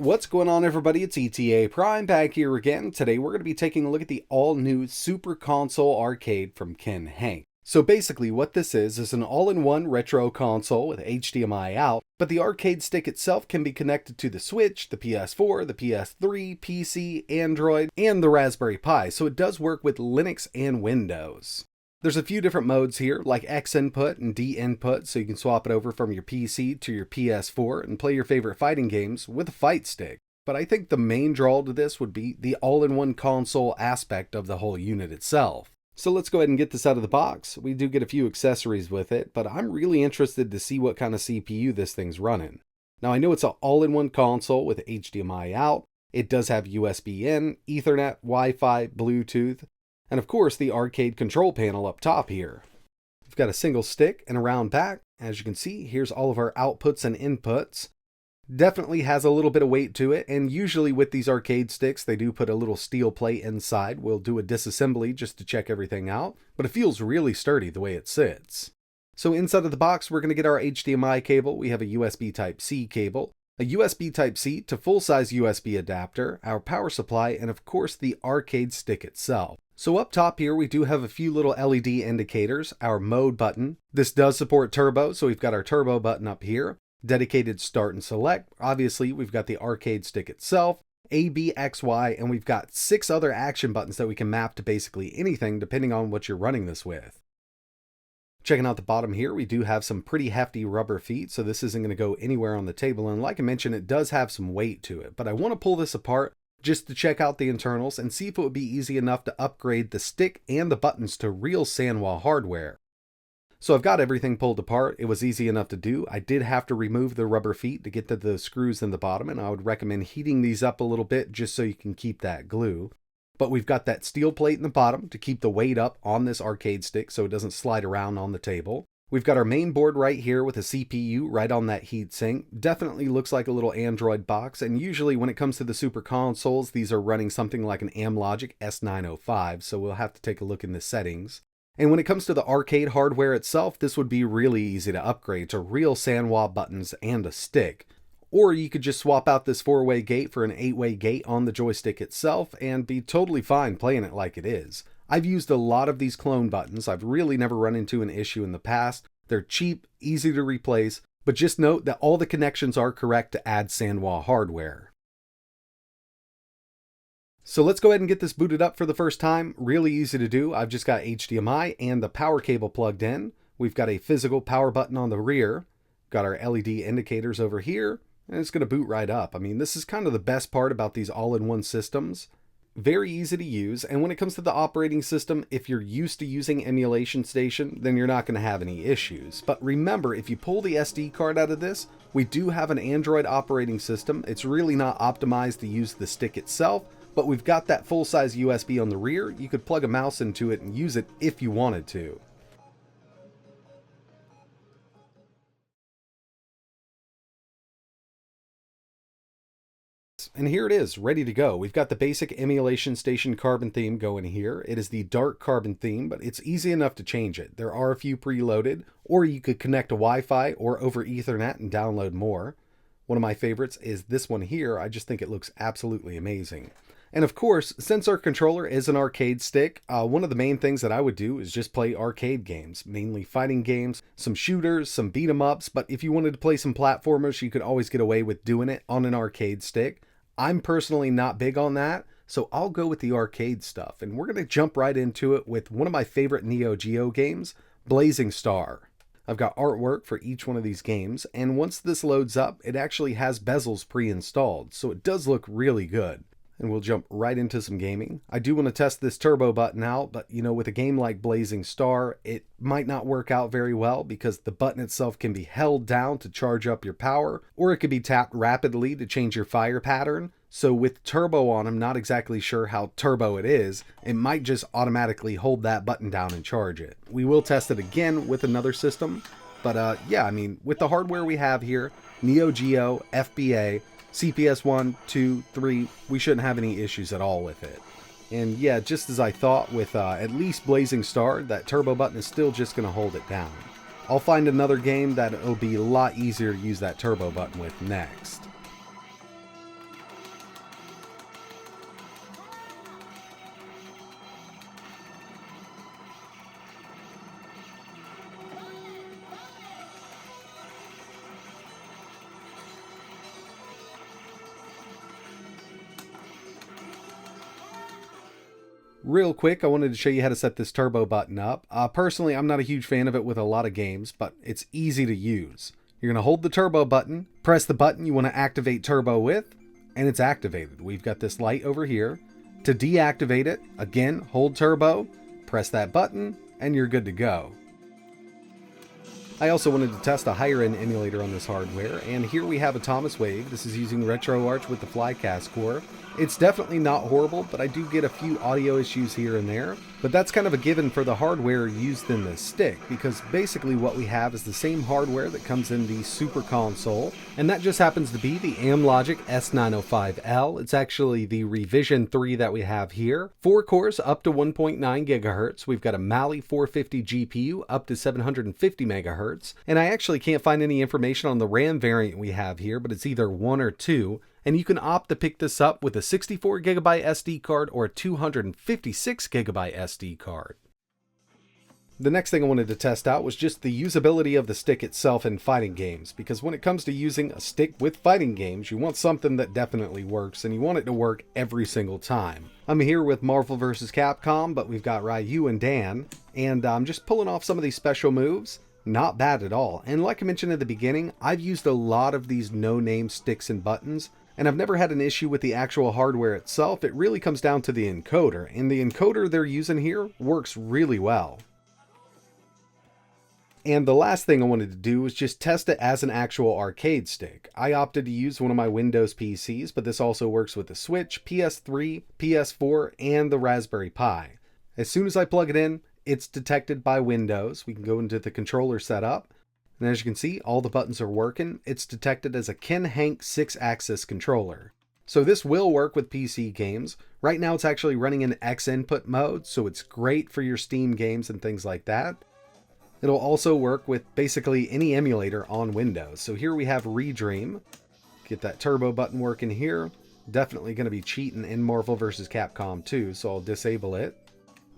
What's going on, everybody? It's ETAPRIME back here again. Today we're going to be taking a look at the all-new Super Console Arcade from KInHank. So basically what this is an all-in-one retro console with HDMI out, but the arcade stick itself can be connected to the Switch, the PS4, the PS3, PC, Android, and the Raspberry Pi, so it does work with Linux and Windows. There's a few different modes here, like X input and D input, so you can swap it over from your PC to your PS4 and play your favorite fighting games with a fight stick. But I think the main draw to this would be the all-in-one console aspect of the whole unit itself. So let's go ahead and get this out of the box. We do get a few accessories with it, but I'm really interested to see what kind of CPU this thing's running. Now I know it's an all-in-one console with HDMI out. It does have USB in, Ethernet, Wi-Fi, Bluetooth, and of course the arcade control panel up top here. We've got a single stick and a round back. As you can see, here's all of our outputs and inputs. Definitely has a little bit of weight to it, and usually with these arcade sticks they do put a little steel plate inside. We'll do a disassembly just to check everything out, but it feels really sturdy the way it sits. So inside of the box we're going to get our HDMI cable. We have a USB Type-C cable, a USB Type-C to full-size USB adapter, our power supply, and of course the arcade stick itself. So up top here we do have a few little LED indicators, our mode button. This does support turbo, so we've got our turbo button up here, dedicated start and select. Obviously we've got the arcade stick itself, A, B, X, Y, and we've got 6 other action buttons that we can map to basically anything depending on what you're running this with. Checking out the bottom here, we do have some pretty hefty rubber feet, so this isn't going to go anywhere on the table, and like I mentioned, it does have some weight to it, but I want to pull this apart just to check out the internals and see if it would be easy enough to upgrade the stick and the buttons to real Sanwa hardware. So I've got everything pulled apart. It was easy enough to do. I did have to remove the rubber feet to get to the screws in the bottom, and I would recommend heating these up a little bit just so you can keep that glue. But we've got that steel plate in the bottom to keep the weight up on this arcade stick so it doesn't slide around on the table. We've got our main board right here with a CPU right on that heatsink. Definitely looks like a little Android box, and usually when it comes to the Super Consoles, these are running something like an Amlogic S905, so we'll have to take a look in the settings. And when it comes to the arcade hardware itself, this would be really easy to upgrade to real Sanwa buttons and a stick. Or you could just swap out this 4-way gate for an 8-way gate on the joystick itself and be totally fine playing it like it is. I've used a lot of these clone buttons. I've really never run into an issue in the past. They're cheap, easy to replace, but just note that all the connections are correct to add Sanwa hardware. So let's go ahead and get this booted up for the first time. Really easy to do. I've just got HDMI and the power cable plugged in. We've got a physical power button on the rear. Got our LED indicators over here, and it's going to boot right up. I mean, this is kind of the best part about these all-in-one systems. Very easy to use, and when it comes to the operating system, if you're used to using Emulation Station, then you're not going to have any issues. But remember, if you pull the SD card out of this, we do have an Android operating system. It's really not optimized to use the stick itself, but we've got that full-size USB on the rear. You could plug a mouse into it and use it if you wanted to. And here it is, ready to go. We've got the basic Emulation Station carbon theme going here. It is the dark carbon theme, but it's easy enough to change it. There are a few preloaded, or you could connect to Wi-Fi or over Ethernet and download more. One of my favorites is this one here. I just think it looks absolutely amazing. And of course, since our controller is an arcade stick, one of the main things that I would do is just play arcade games, mainly fighting games, some shooters, some beat 'em ups, but if you wanted to play some platformers, you could always get away with doing it on an arcade stick. I'm personally not big on that, so I'll go with the arcade stuff, and we're going to jump right into it with one of my favorite Neo Geo games, Blazing Star. I've got artwork for each one of these games, and once this loads up, it actually has bezels pre-installed, so it does look really good. And we'll jump right into some gaming. I do want to test this turbo button out, but you know, with a game like Blazing Star, it might not work out very well because the button itself can be held down to charge up your power, or it could be tapped rapidly to change your fire pattern. So with turbo on, I'm not exactly sure how turbo it is. It might just automatically hold that button down and charge it. We will test it again with another system, but yeah, I mean, with the hardware we have here, Neo Geo, FBA, CPS 1, 2, 3, we shouldn't have any issues at all with it. And yeah, just as I thought with at least Blazing Star, that turbo button is still just going to hold it down. I'll find another game that it'll be a lot easier to use that turbo button with next. Real quick, I wanted to show you how to set this turbo button up. Personally, I'm not a huge fan of it with a lot of games, but it's easy to use. You're going to hold the turbo button, press the button you want to activate turbo with, and it's activated. We've got this light over here. To deactivate it, again, hold turbo, press that button, and you're good to go. I also wanted to test a higher end emulator on this hardware, and here we have a Thomas Wave. This is using RetroArch with the Flycast core. It's definitely not horrible, but I do get a few audio issues here and there. But that's kind of a given for the hardware used in this stick, because basically what we have is the same hardware that comes in the Super Console, and that just happens to be the Amlogic S905L. It's actually the revision 3 that we have here. 4 cores up to 1.9 gigahertz. We've got a Mali 450 GPU up to 750 megahertz. And I actually can't find any information on the RAM variant we have here, but it's either 1 or 2. And you can opt to pick this up with a 64GB SD card or a 256GB SD card. The next thing I wanted to test out was just the usability of the stick itself in fighting games, because when it comes to using a stick with fighting games, you want something that definitely works, and you want it to work every single time. I'm here with Marvel vs. Capcom, but we've got Ryu and Dan, and I'm just pulling off some of these special moves. Not bad at all, and like I mentioned at the beginning, I've used a lot of these no-name sticks and buttons, and I've never had an issue with the actual hardware itself. It really comes down to the encoder, and the encoder they're using here works really well. And the last thing I wanted to do was just test it as an actual arcade stick. I opted to use one of my Windows PCs, but this also works with the Switch, PS3, PS4, and the Raspberry Pi. As soon as I plug it in, it's detected by Windows. We can go into the controller setup, and as you can see, all the buttons are working. It's detected as a KInHank 6-axis controller. So this will work with PC games. Right now it's actually running in X input mode, so it's great for your Steam games and things like that. It'll also work with basically any emulator on Windows. So here we have Redream. Get that turbo button working here. Definitely going to be cheating in Marvel vs. Capcom 2, so I'll disable it.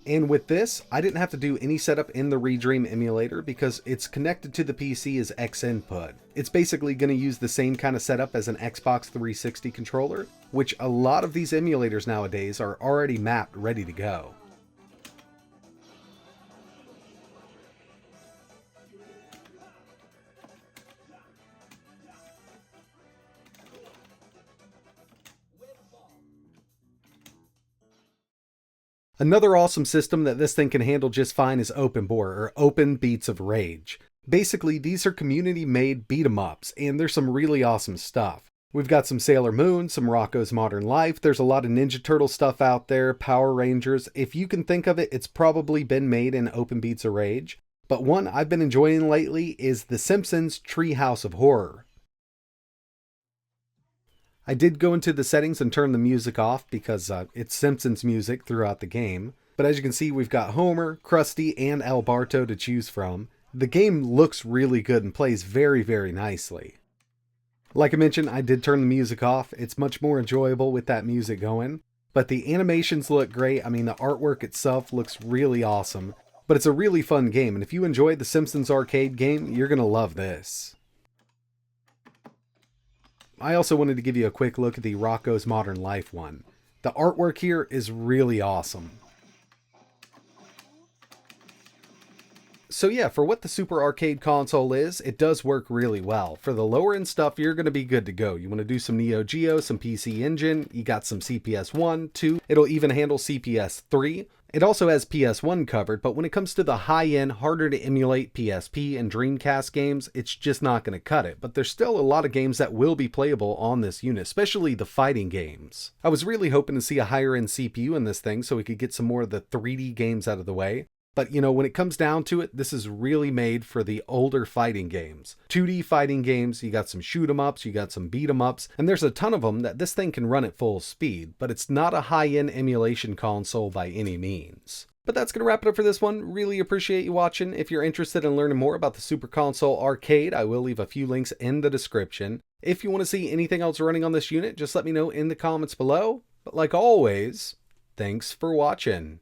And with this, I didn't have to do any setup in the Redream emulator because it's connected to the PC as X input. It's basically going to use the same kind of setup as an Xbox 360 controller, which a lot of these emulators nowadays are already mapped ready to go. Another awesome system that this thing can handle just fine is Open Bore, or Open Beats of Rage. Basically, these are community-made beat-em-ups, and there's some really awesome stuff. We've got some Sailor Moon, some Rocko's Modern Life, there's a lot of Ninja Turtle stuff out there, Power Rangers. If you can think of it, it's probably been made in Open Beats of Rage. But one I've been enjoying lately is The Simpsons Treehouse of Horror. I did go into the settings and turn the music off because it's Simpsons music throughout the game. But as you can see, we've got Homer, Krusty, and Alberto to choose from. The game looks really good and plays very, very nicely. Like I mentioned, I did turn the music off. It's much more enjoyable with that music going. But the animations look great. I mean, the artwork itself looks really awesome. But it's a really fun game, and if you enjoyed the Simpsons arcade game, you're going to love this. I also wanted to give you a quick look at the Rocko's Modern Life one. The artwork here is really awesome. So yeah, for what the Super Arcade console is, it does work really well. For the lower end stuff, you're going to be good to go. You want to do some Neo Geo, some PC Engine, you got some CPS 1, 2, it'll even handle CPS 3. It also has PS1 covered, but when it comes to the high-end, harder to emulate PSP and Dreamcast games, it's just not going to cut it. But there's still a lot of games that will be playable on this unit, especially the fighting games. I was really hoping to see a higher-end CPU in this thing so we could get some more of the 3D games out of the way. But, you know, when it comes down to it, this is really made for the older fighting games. 2D fighting games, you got some shoot 'em ups, you got some beat 'em ups, and there's a ton of them that this thing can run at full speed, but it's not a high-end emulation console by any means. But that's going to wrap it up for this one. Really appreciate you watching. If you're interested in learning more about the Super Console Arcade, I will leave a few links in the description. If you want to see anything else running on this unit, just let me know in the comments below. But like always, thanks for watching.